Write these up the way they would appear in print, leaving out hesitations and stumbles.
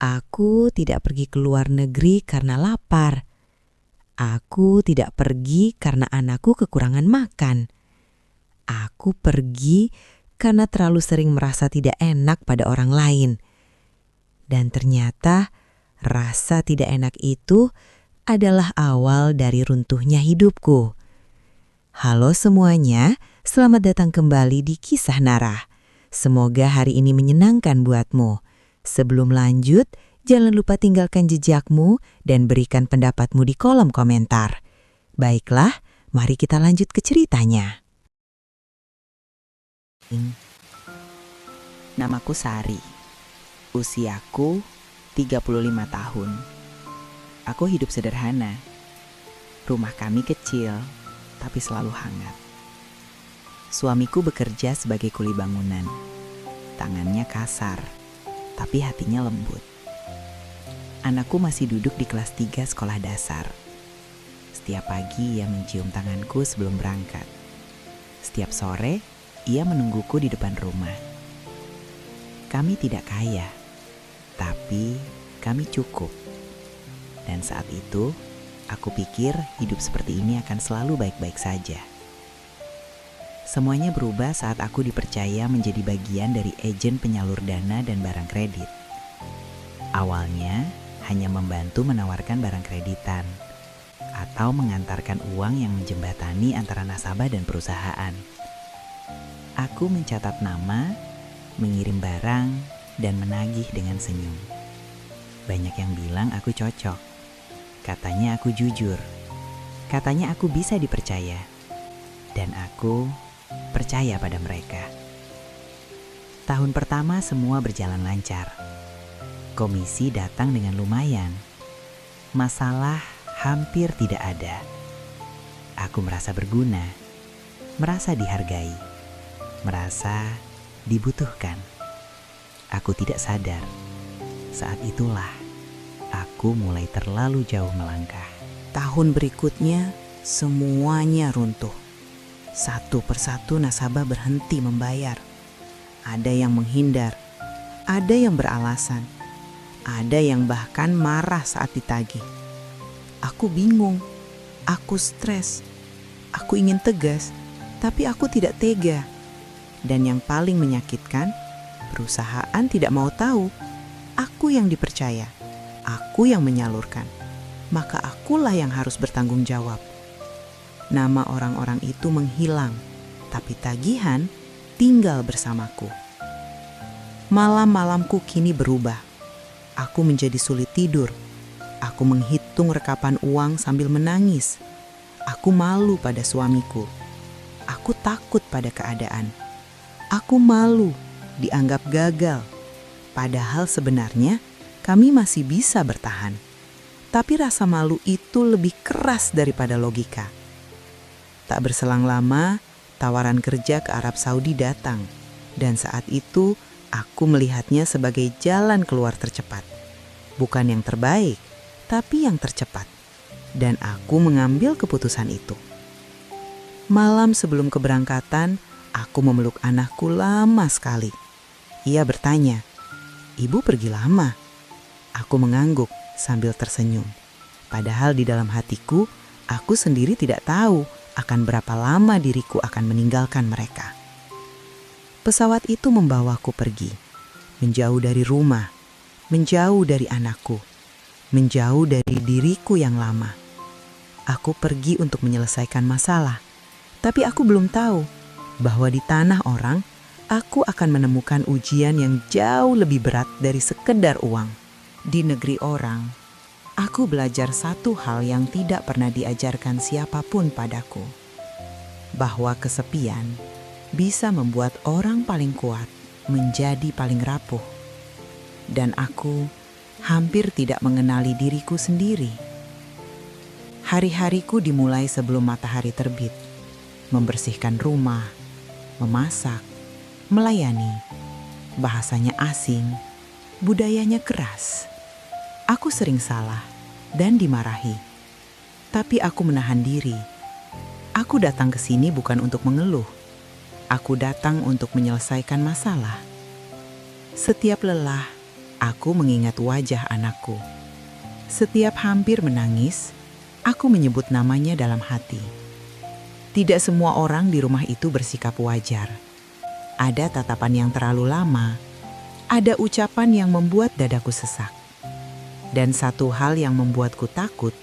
Aku tidak pergi ke luar negeri karena lapar. Aku tidak pergi karena anakku kekurangan makan. Aku pergi karena terlalu sering merasa tidak enak pada orang lain. Dan ternyata rasa tidak enak itu adalah awal dari runtuhnya hidupku. Halo semuanya, selamat datang kembali di Kisah Nara. Semoga hari ini menyenangkan buatmu. Sebelum lanjut, jangan lupa tinggalkan jejakmu dan berikan pendapatmu di kolom komentar. Baiklah, mari kita lanjut ke ceritanya. Namaku Sari. Usiaku 35 tahun. Aku hidup sederhana. Rumah kami kecil, tapi selalu hangat. Suamiku bekerja sebagai kuli bangunan. Tangannya kasar, tapi hatinya lembut. Anakku masih duduk di kelas 3 sekolah dasar. Setiap pagi ia mencium tanganku sebelum berangkat. Setiap sore, ia menungguku di depan rumah. Kami tidak kaya, tapi kami cukup. Dan saat itu, aku pikir hidup seperti ini akan selalu baik-baik saja. Semuanya berubah saat aku dipercaya menjadi bagian dari agen penyalur dana dan barang kredit. Awalnya, hanya membantu menawarkan barang kreditan atau mengantarkan uang yang menjembatani antara nasabah dan perusahaan. Aku mencatat nama, mengirim barang, dan menagih dengan senyum. Banyak yang bilang aku cocok. Katanya aku jujur. Katanya aku bisa dipercaya. Dan aku percaya pada mereka. Tahun pertama semua berjalan lancar. Komisi datang dengan lumayan. Masalah hampir tidak ada. Aku merasa berguna, merasa dihargai, merasa dibutuhkan. Aku tidak sadar. Saat itulah aku mulai terlalu jauh melangkah. Tahun berikutnya semuanya runtuh. Satu persatu nasabah berhenti membayar. Ada yang menghindar, ada yang beralasan, ada yang bahkan marah saat ditagih. Aku bingung, aku stres, aku ingin tegas, tapi aku tidak tega. Dan yang paling menyakitkan, perusahaan tidak mau tahu. Aku yang dipercaya, aku yang menyalurkan. Maka akulah yang harus bertanggung jawab. Nama orang-orang itu menghilang, tapi tagihan tinggal bersamaku. Malam-malamku kini berubah. Aku menjadi sulit tidur. Aku menghitung rekapan uang sambil menangis. Aku malu pada suamiku. Aku takut pada keadaan. Aku malu dianggap gagal. Padahal sebenarnya kami masih bisa bertahan. Tapi rasa malu itu lebih keras daripada logika. Tak berselang lama, tawaran kerja ke Arab Saudi datang. Dan saat itu, aku melihatnya sebagai jalan keluar tercepat. Bukan yang terbaik, tapi yang tercepat. Dan aku mengambil keputusan itu. Malam sebelum keberangkatan, aku memeluk anakku lama sekali. Ia bertanya, "Ibu pergi lama?" Aku mengangguk sambil tersenyum. Padahal di dalam hatiku, aku sendiri tidak tahu akan berapa lama diriku akan meninggalkan mereka. Pesawat itu membawaku pergi, menjauh dari rumah, menjauh dari anakku, menjauh dari diriku yang lama. Aku pergi untuk menyelesaikan masalah, tapi aku belum tahu bahwa di tanah orang, aku akan menemukan ujian yang jauh lebih berat dari sekedar uang. Di negeri orang, aku belajar satu hal yang tidak pernah diajarkan siapapun padaku. Bahwa kesepian bisa membuat orang paling kuat menjadi paling rapuh. Dan aku hampir tidak mengenali diriku sendiri. Hari-hariku dimulai sebelum matahari terbit. Membersihkan rumah, memasak, melayani. Bahasanya asing, budayanya keras. Aku sering salah dan dimarahi. Tapi aku menahan diri. Aku datang ke sini bukan untuk mengeluh. Aku datang untuk menyelesaikan masalah. Setiap lelah, Aku mengingat wajah anakku. Setiap hampir menangis, aku menyebut namanya dalam hati. Tidak semua orang di rumah itu bersikap wajar. Ada tatapan yang terlalu lama, ada ucapan yang membuat dadaku sesak. Dan satu hal yang membuatku takut,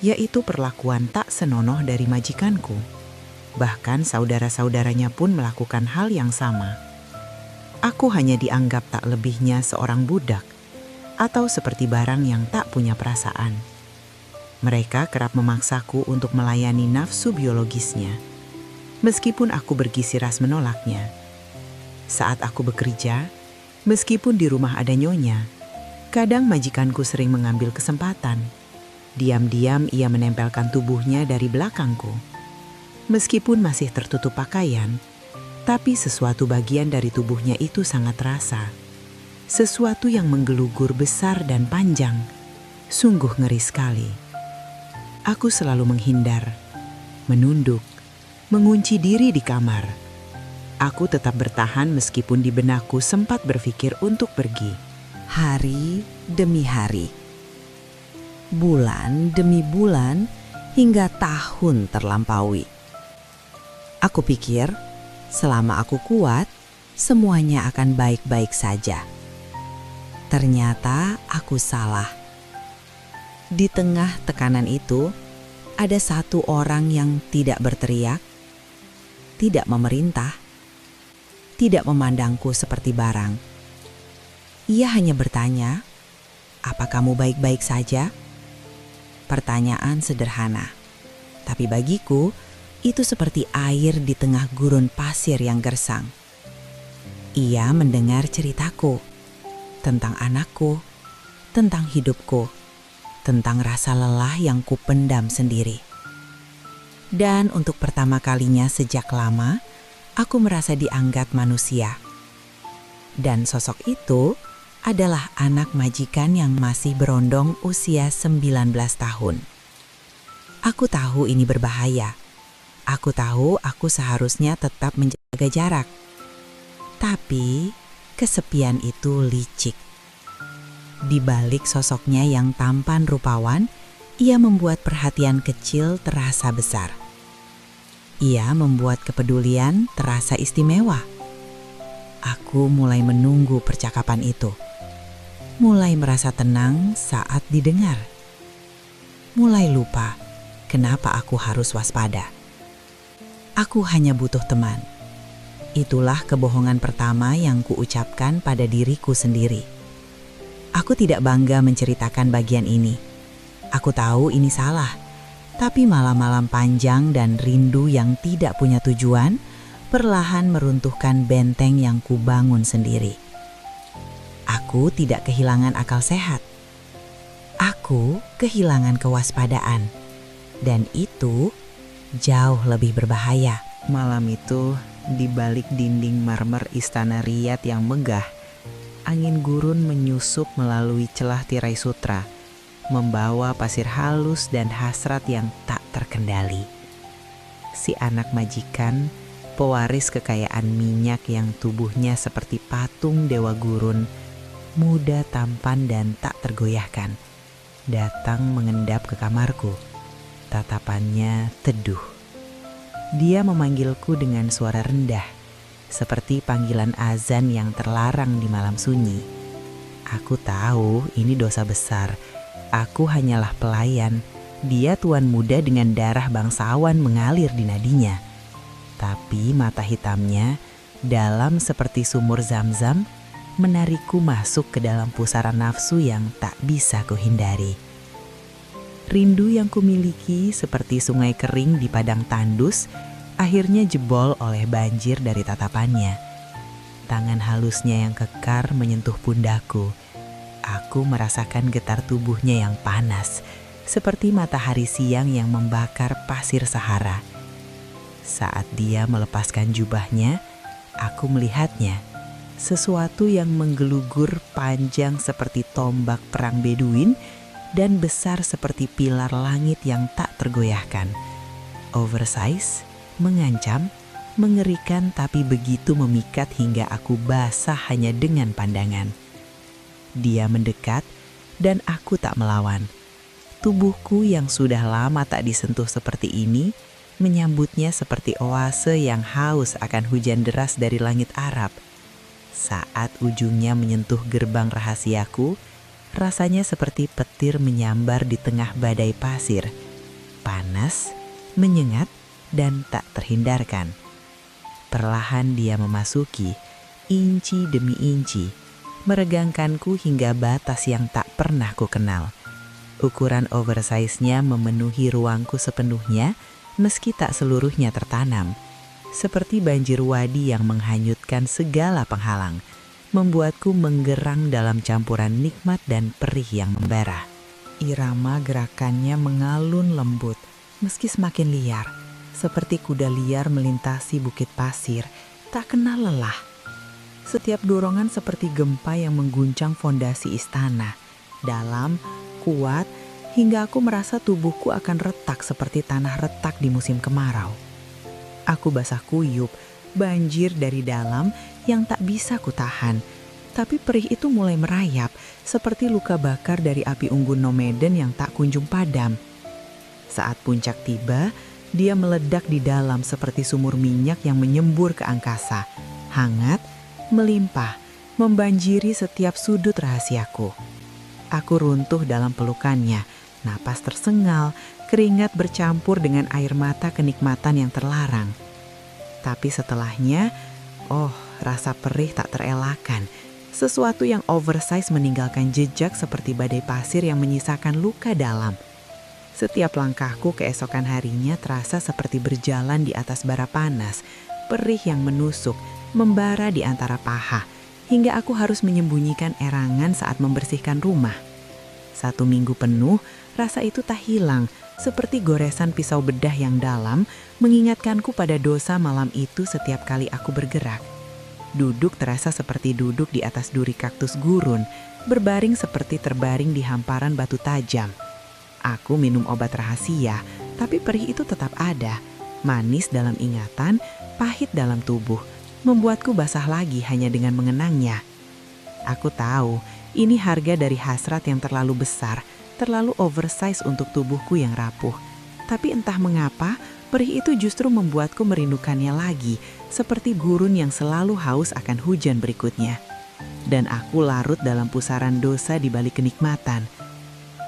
yaitu perlakuan tak senonoh dari majikanku. Bahkan saudara-saudaranya pun melakukan hal yang sama. Aku hanya dianggap tak lebihnya seorang budak atau seperti barang yang tak punya perasaan. Mereka kerap memaksaku untuk melayani nafsu biologisnya, meskipun aku bergisi ras menolaknya. Saat aku bekerja, meskipun di rumah ada nyonya, kadang majikanku sering mengambil kesempatan. Diam-diam ia menempelkan tubuhnya dari belakangku. Meskipun masih tertutup pakaian, tapi sesuatu bagian dari tubuhnya itu sangat terasa. Sesuatu yang menggelugur besar dan panjang. Sungguh ngeri sekali. Aku selalu menghindar, menunduk, mengunci diri di kamar. Aku tetap bertahan meskipun di benakku sempat berpikir untuk pergi. Hari demi hari, bulan demi bulan, hingga tahun terlampaui. Aku pikir selama aku kuat, semuanya akan baik-baik saja. Ternyata aku salah. Di tengah tekanan itu, ada satu orang yang tidak berteriak, tidak memerintah, tidak memandangku seperti barang. Ia hanya bertanya, "Apa kamu baik-baik saja?" Pertanyaan sederhana, tapi bagiku itu seperti air di tengah gurun pasir yang gersang. Ia mendengar ceritaku tentang anakku, tentang hidupku, tentang rasa lelah yang kupendam sendiri. Dan untuk pertama kalinya sejak lama, aku merasa dianggap manusia. Dan sosok itu adalah anak majikan yang masih berondong usia 19 tahun. Aku tahu ini berbahaya. Aku tahu aku seharusnya tetap menjaga jarak. Tapi kesepian itu licik. Di balik sosoknya yang tampan rupawan, ia membuat perhatian kecil terasa besar. Ia membuat kepedulian terasa istimewa. Aku mulai menunggu percakapan itu. Mulai merasa tenang saat didengar. Mulai lupa kenapa aku harus waspada. Aku hanya butuh teman. Itulah kebohongan pertama yang kuucapkan pada diriku sendiri. Aku tidak bangga menceritakan bagian ini. Aku tahu ini salah, tapi malam-malam panjang dan rindu yang tidak punya tujuan perlahan meruntuhkan benteng yang kubangun sendiri. Aku tidak kehilangan akal sehat. Aku kehilangan kewaspadaan. Dan itu jauh lebih berbahaya. Malam itu, di balik dinding marmer istana Riyadh yang megah, angin gurun menyusup melalui celah tirai sutra, membawa pasir halus dan hasrat yang tak terkendali. Si anak majikan, pewaris kekayaan minyak yang tubuhnya seperti patung dewa gurun, muda, tampan dan tak tergoyahkan, datang mengendap ke kamarku. Tatapannya teduh. Dia memanggilku dengan suara rendah, seperti panggilan azan yang terlarang di malam sunyi. Aku tahu ini dosa besar. Aku hanyalah pelayan. Dia tuan muda dengan darah bangsawan mengalir di nadinya. Tapi mata hitamnya, dalam seperti sumur Zam-Zam, menarikku masuk ke dalam pusaran nafsu yang tak bisa kuhindari. Rindu yang kumiliki seperti sungai kering di padang tandus akhirnya jebol oleh banjir dari tatapannya. Tangan halusnya yang kekar menyentuh pundakku. Aku merasakan getar tubuhnya yang panas, seperti matahari siang yang membakar pasir Sahara. Saat dia melepaskan jubahnya, aku melihatnya. Sesuatu yang menggelugur panjang seperti tombak perang Beduin dan besar seperti pilar langit yang tak tergoyahkan. Oversize, mengancam, mengerikan tapi begitu memikat hingga aku basah hanya dengan pandangan. Dia mendekat dan aku tak melawan. Tubuhku yang sudah lama tak disentuh seperti ini menyambutnya seperti oase yang haus akan hujan deras dari langit Arab. Saat ujungnya menyentuh gerbang rahasiaku, rasanya seperti petir menyambar di tengah badai pasir. Panas, menyengat, dan tak terhindarkan. Perlahan dia memasuki, inci demi inci, meregangkanku hingga batas yang tak pernah ku kenal. Ukuran oversize-nya memenuhi ruangku sepenuhnya, meski tak seluruhnya tertanam. Seperti banjir wadi yang menghanyutkan segala penghalang, membuatku menggerang dalam campuran nikmat dan perih yang membara. Irama gerakannya mengalun lembut, meski semakin liar. Seperti kuda liar melintasi bukit pasir, tak kenal lelah. Setiap dorongan seperti gempa yang mengguncang fondasi istana. Dalam, kuat, hingga aku merasa tubuhku akan retak seperti tanah retak di musim kemarau. Aku basah kuyup, banjir dari dalam yang tak bisa kutahan. Tapi perih itu mulai merayap, seperti luka bakar dari api unggun Nomeden yang tak kunjung padam. Saat puncak tiba, dia meledak di dalam seperti sumur minyak yang menyembur ke angkasa. Hangat, melimpah, membanjiri setiap sudut rahasiaku. Aku runtuh dalam pelukannya, napas tersengal, keringat bercampur dengan air mata kenikmatan yang terlarang. Tapi setelahnya, rasa perih tak terelakkan. Sesuatu yang oversize meninggalkan jejak seperti badai pasir yang menyisakan luka dalam. Setiap langkahku keesokan harinya terasa seperti berjalan di atas bara panas, perih yang menusuk, membara di antara paha, hingga aku harus menyembunyikan erangan saat membersihkan rumah. 1 minggu penuh, rasa itu tak hilang, seperti goresan pisau bedah yang dalam, mengingatkanku pada dosa malam itu setiap kali aku bergerak. Duduk terasa seperti duduk di atas duri kaktus gurun, berbaring seperti terbaring di hamparan batu tajam. Aku minum obat rahasia, tapi perih itu tetap ada, manis dalam ingatan, pahit dalam tubuh, membuatku basah lagi hanya dengan mengenangnya. Aku tahu, ini harga dari hasrat yang terlalu besar, terlalu oversize untuk tubuhku yang rapuh. Tapi entah mengapa, perih itu justru membuatku merindukannya lagi, seperti gurun yang selalu haus akan hujan berikutnya. Dan aku larut dalam pusaran dosa di balik kenikmatan.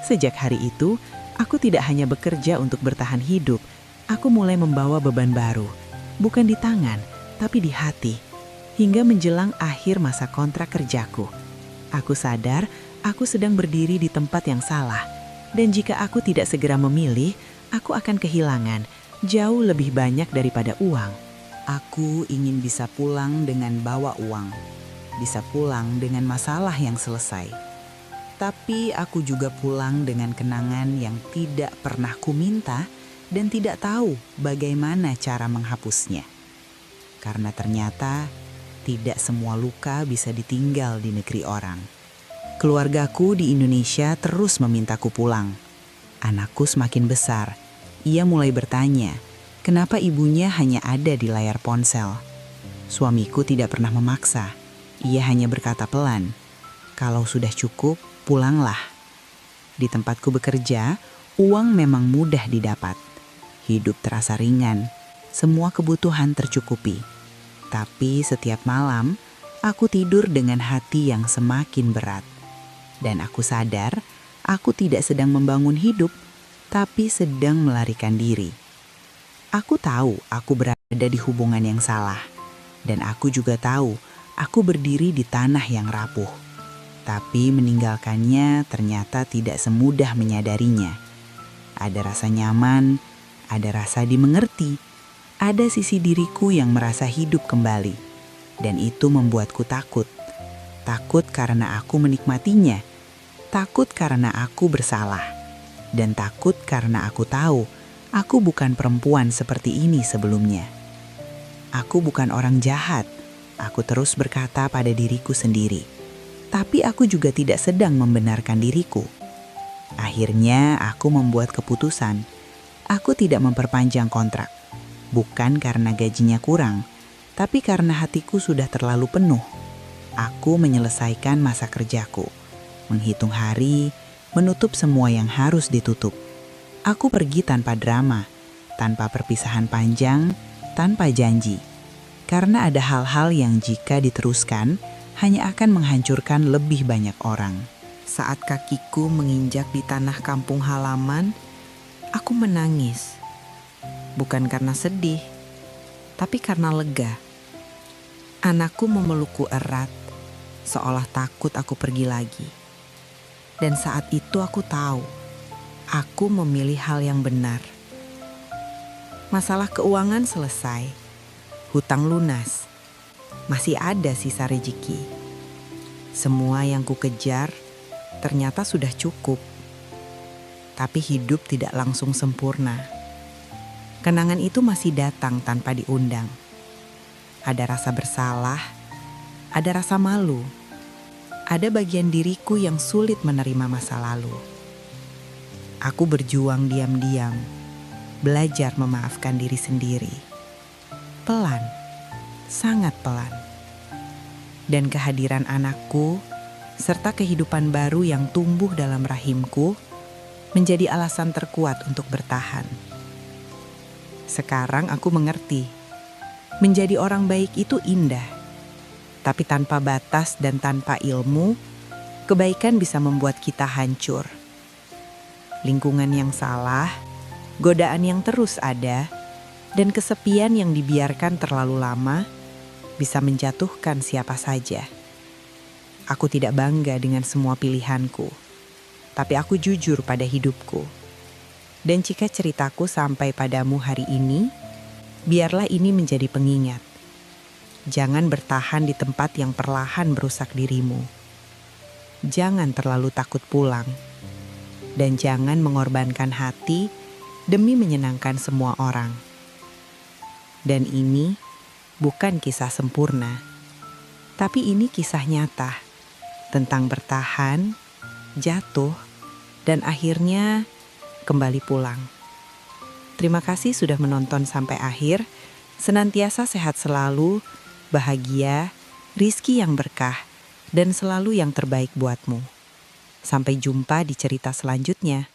Sejak hari itu, aku tidak hanya bekerja untuk bertahan hidup, aku mulai membawa beban baru. Bukan di tangan, tapi di hati. Hingga menjelang akhir masa kontrak kerjaku. Aku sadar, aku sedang berdiri di tempat yang salah. Dan jika aku tidak segera memilih, aku akan kehilangan jauh lebih banyak daripada uang. Aku ingin bisa pulang dengan bawa uang. Bisa pulang dengan masalah yang selesai. Tapi aku juga pulang dengan kenangan yang tidak pernah kuminta dan tidak tahu bagaimana cara menghapusnya. Karena ternyata tidak semua luka bisa ditinggal di negeri orang. Keluargaku di Indonesia terus memintaku pulang. Anakku semakin besar. Ia mulai bertanya, kenapa ibunya hanya ada di layar ponsel. Suamiku tidak pernah memaksa. Ia hanya berkata pelan, kalau sudah cukup, pulanglah. Di tempatku bekerja, uang memang mudah didapat. Hidup terasa ringan, semua kebutuhan tercukupi. Tapi setiap malam, aku tidur dengan hati yang semakin berat. Dan aku sadar, aku tidak sedang membangun hidup, tapi sedang melarikan diri. Aku tahu aku berada di hubungan yang salah. Dan aku juga tahu, aku berdiri di tanah yang rapuh. Tapi meninggalkannya ternyata tidak semudah menyadarinya. Ada rasa nyaman, ada rasa dimengerti, ada sisi diriku yang merasa hidup kembali. Dan itu membuatku takut. Takut karena aku menikmatinya. Takut karena aku bersalah. Dan takut karena aku tahu aku bukan perempuan seperti ini sebelumnya. Aku bukan orang jahat, aku terus berkata pada diriku sendiri. Tapi aku juga tidak sedang membenarkan diriku. Akhirnya aku membuat keputusan. Aku tidak memperpanjang kontrak. Bukan karena gajinya kurang, tapi karena hatiku sudah terlalu penuh. Aku menyelesaikan masa kerjaku. menghitung hari, menutup semua yang harus ditutup. Aku pergi tanpa drama, tanpa perpisahan panjang, tanpa janji. Karena ada hal-hal yang jika diteruskan, hanya akan menghancurkan lebih banyak orang. Saat kakiku menginjak di tanah kampung halaman, aku menangis. Bukan karena sedih, tapi karena lega. Anakku memelukku erat, seolah takut aku pergi lagi. Dan saat itu aku tahu, aku memilih hal yang benar. Masalah keuangan selesai, hutang lunas, masih ada sisa rezeki. Semua yang kukejar ternyata sudah cukup. Tapi hidup tidak langsung sempurna. Kenangan itu masih datang tanpa diundang. Ada rasa bersalah, ada rasa malu, ada bagian diriku yang sulit menerima masa lalu. Aku berjuang diam-diam, belajar memaafkan diri sendiri. Pelan, sangat pelan. Dan kehadiran anakku, serta kehidupan baru yang tumbuh dalam rahimku, menjadi alasan terkuat untuk bertahan. Sekarang aku mengerti, menjadi orang baik itu indah. Tapi tanpa batas dan tanpa ilmu, kebaikan bisa membuat kita hancur. Lingkungan yang salah, godaan yang terus ada, dan kesepian yang dibiarkan terlalu lama bisa menjatuhkan siapa saja. Aku tidak bangga dengan semua pilihanku, tapi aku jujur pada hidupku. Dan jika ceritaku sampai padamu hari ini, biarlah ini menjadi pengingat. Jangan bertahan di tempat yang perlahan merusak dirimu. Jangan terlalu takut pulang. Dan jangan mengorbankan hati demi menyenangkan semua orang. Dan ini bukan kisah sempurna, tapi ini kisah nyata tentang bertahan, jatuh, dan akhirnya kembali pulang. Terima kasih sudah menonton sampai akhir. Senantiasa sehat selalu, bahagia, rizki yang berkah, dan selalu yang terbaik buatmu. Sampai jumpa di cerita selanjutnya.